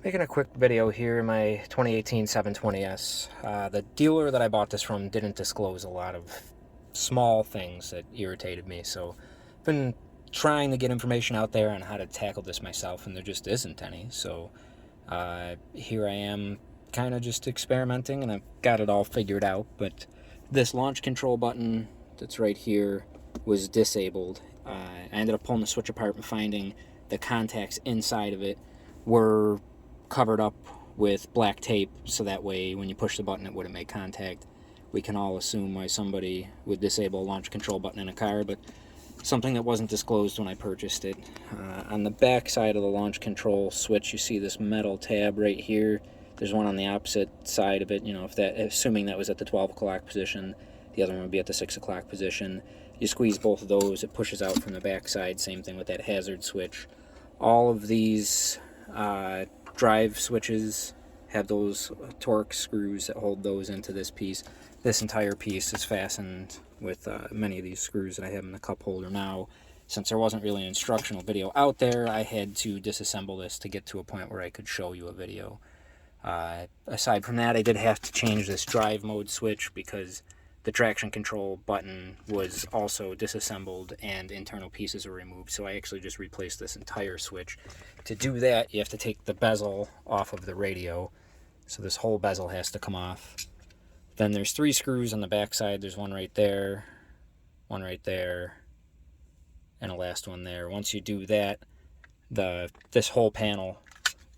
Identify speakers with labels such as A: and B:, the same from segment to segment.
A: Making a quick video here in my 2018 720S. The dealer that I bought this from didn't disclose a lot of small things that irritated me, so I've been trying to get information out there on how to tackle this myself, and there just isn't any. So here I am kind of just experimenting, and I've got it all figured out, but this launch control button that's right here was disabled. I ended up pulling the switch apart and finding the contacts inside of it were covered up with black tape, so that way when you push the button it wouldn't make contact. We can all assume why somebody would disable a launch control button in a car, but something that wasn't disclosed when I purchased it. On the back side of the launch control switch, you see this metal tab right here. There's one on the opposite side of it, assuming that was at the 12 o'clock position. The other one would be at the 6 o'clock position. You squeeze both of those, it pushes out from the back side. Same thing with that hazard switch. All of these drive switches have those torque screws that hold those into this piece. This entire piece is fastened with many of these screws that I have in the cup holder now. Since there wasn't really an instructional video out there, I had to disassemble this to get to a point where I could show you a video. Aside from that, I did have to change this drive mode switch because the traction control button was also disassembled and internal pieces were removed, so I actually just replaced this entire switch. To do that, you have to take the bezel off of the radio, so this whole bezel has to come off. Then there's 3 screws on the back side. There's one right there, and a last one there. Once you do that, this whole panel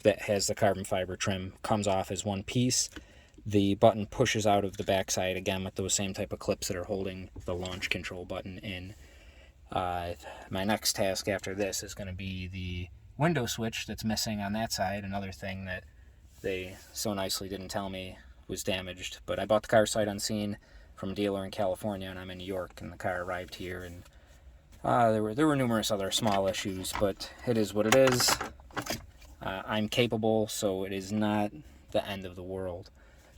A: that has the carbon fiber trim comes off as one piece. The button pushes out of the backside again with those same type of clips that are holding the launch control button in. My next task after this is going to be the window switch that's missing on that side. Another thing that they so nicely didn't tell me was damaged. But I bought the car sight unseen from a dealer in California, and I'm in New York, and the car arrived here. And there were numerous other small issues, but it is what it is. I'm capable, so it is not the end of the world.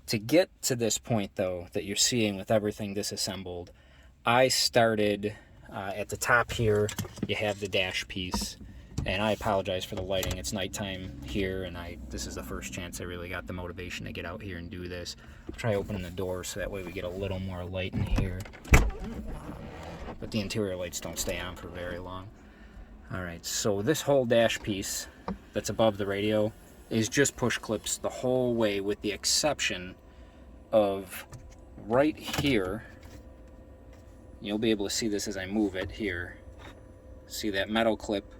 A: To get to this point, though, that you're seeing with everything disassembled, I started at the top here. You have the dash piece, and I apologize for the lighting. It's nighttime here, and this is the first chance I really got the motivation to get out here and do this. I'll try opening the door so that way we get a little more light in here. But the interior lights don't stay on for very long. Alright, so this whole dash piece that's above the radio is just push clips the whole way, with the exception of right here. You'll be able to see this as I move it here. See that metal clip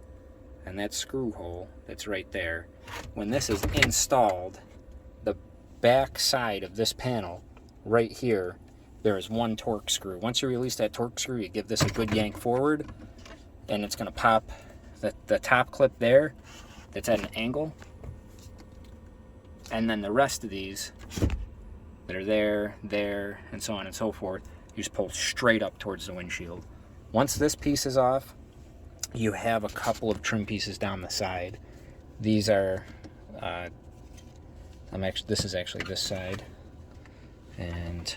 A: and that screw hole that's right there. When this is installed, the back side of this panel right here, there is one torque screw. Once you release that torque screw, you give this a good yank forward, and it's going to pop the top clip there that's at an angle. And then the rest of these that are there, and so on and so forth, you just pull straight up towards the windshield. Once this piece is off, you have a couple of trim pieces down the side. These are, this is actually this side, and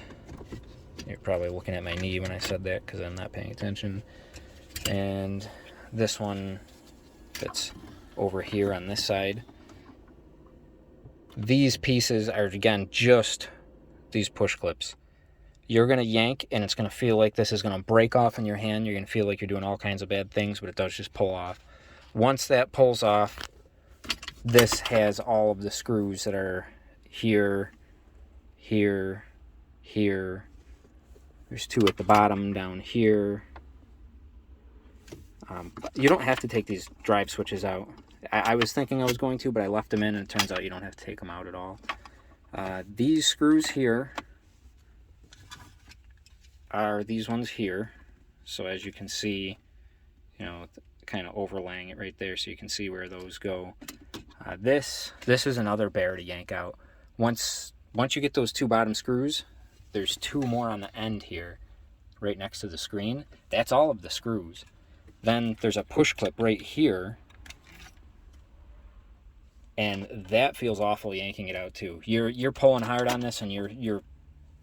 A: you're probably looking at my knee when I said that because I'm not paying attention. And this one that's over here on this side. These pieces are, again, just these push clips. You're going to yank, and it's going to feel like this is going to break off in your hand. You're going to feel like you're doing all kinds of bad things, but it does just pull off. Once that pulls off, this has all of the screws that are here, here, here. There's 2 at the bottom down here. You don't have to take these drive switches out. I was thinking I was going to, but I left them in, and it turns out you don't have to take them out at all. These screws here are these ones here. So as you can see, kind of overlaying it right there so you can see where those go. This is another bear to yank out. Once you get those 2 bottom screws, there's 2 more on the end here, right next to the screen. That's all of the screws. Then there's a push clip right here, and that feels awful yanking it out too. You're pulling hard on this, and you're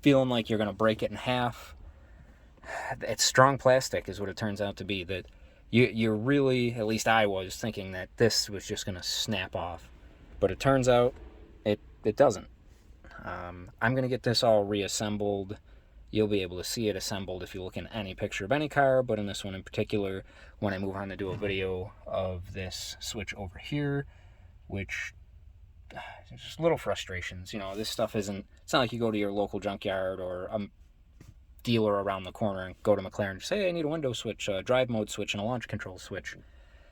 A: feeling like you're going to break it in half. It's strong plastic is what it turns out to be. That you're really, at least I was thinking that this was just going to snap off. But it turns out it doesn't. I'm going to get this all reassembled. You'll be able to see it assembled if you look in any picture of any car, but in this one in particular, when I move on to do a video of this switch over here, which just little frustrations. You know, this stuff isn't, it's not like you go to your local junkyard or a dealer around the corner and go to McLaren and say, hey, I need a window switch, a drive mode switch, and a launch control switch.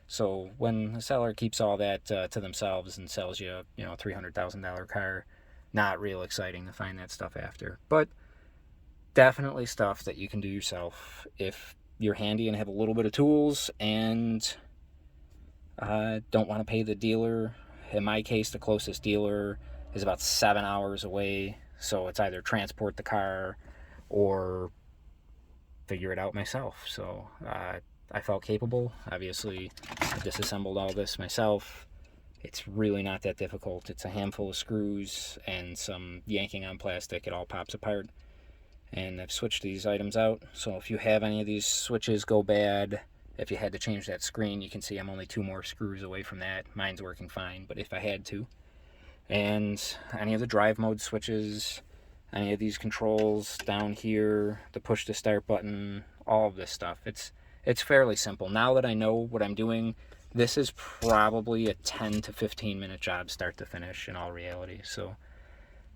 A: So when the seller keeps all that to themselves and sells you, you know, a $300,000 car, not real exciting to find that stuff after. But definitely stuff that you can do yourself if you're handy and have a little bit of tools and don't want to pay the dealer. In my case, the closest dealer is about 7 hours away, so it's either transport the car or figure it out myself. So I felt capable. Obviously, I disassembled all this myself. It's really not that difficult. It's a handful of screws and some yanking on plastic. It all pops apart. And I've switched these items out. So if you have any of these switches go bad, if you had to change that screen, you can see I'm only 2 more screws away from that. Mine's working fine, but if I had to. And any of the drive mode switches, any of these controls down here, the push to start button, all of this stuff. It's fairly simple. Now that I know what I'm doing, this is probably a 10 to 15 minute job start to finish in all reality. So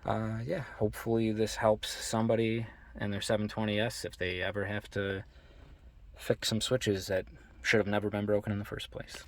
A: yeah, hopefully this helps somebody in their 720S if they ever have to fix some switches that should have never been broken in the first place.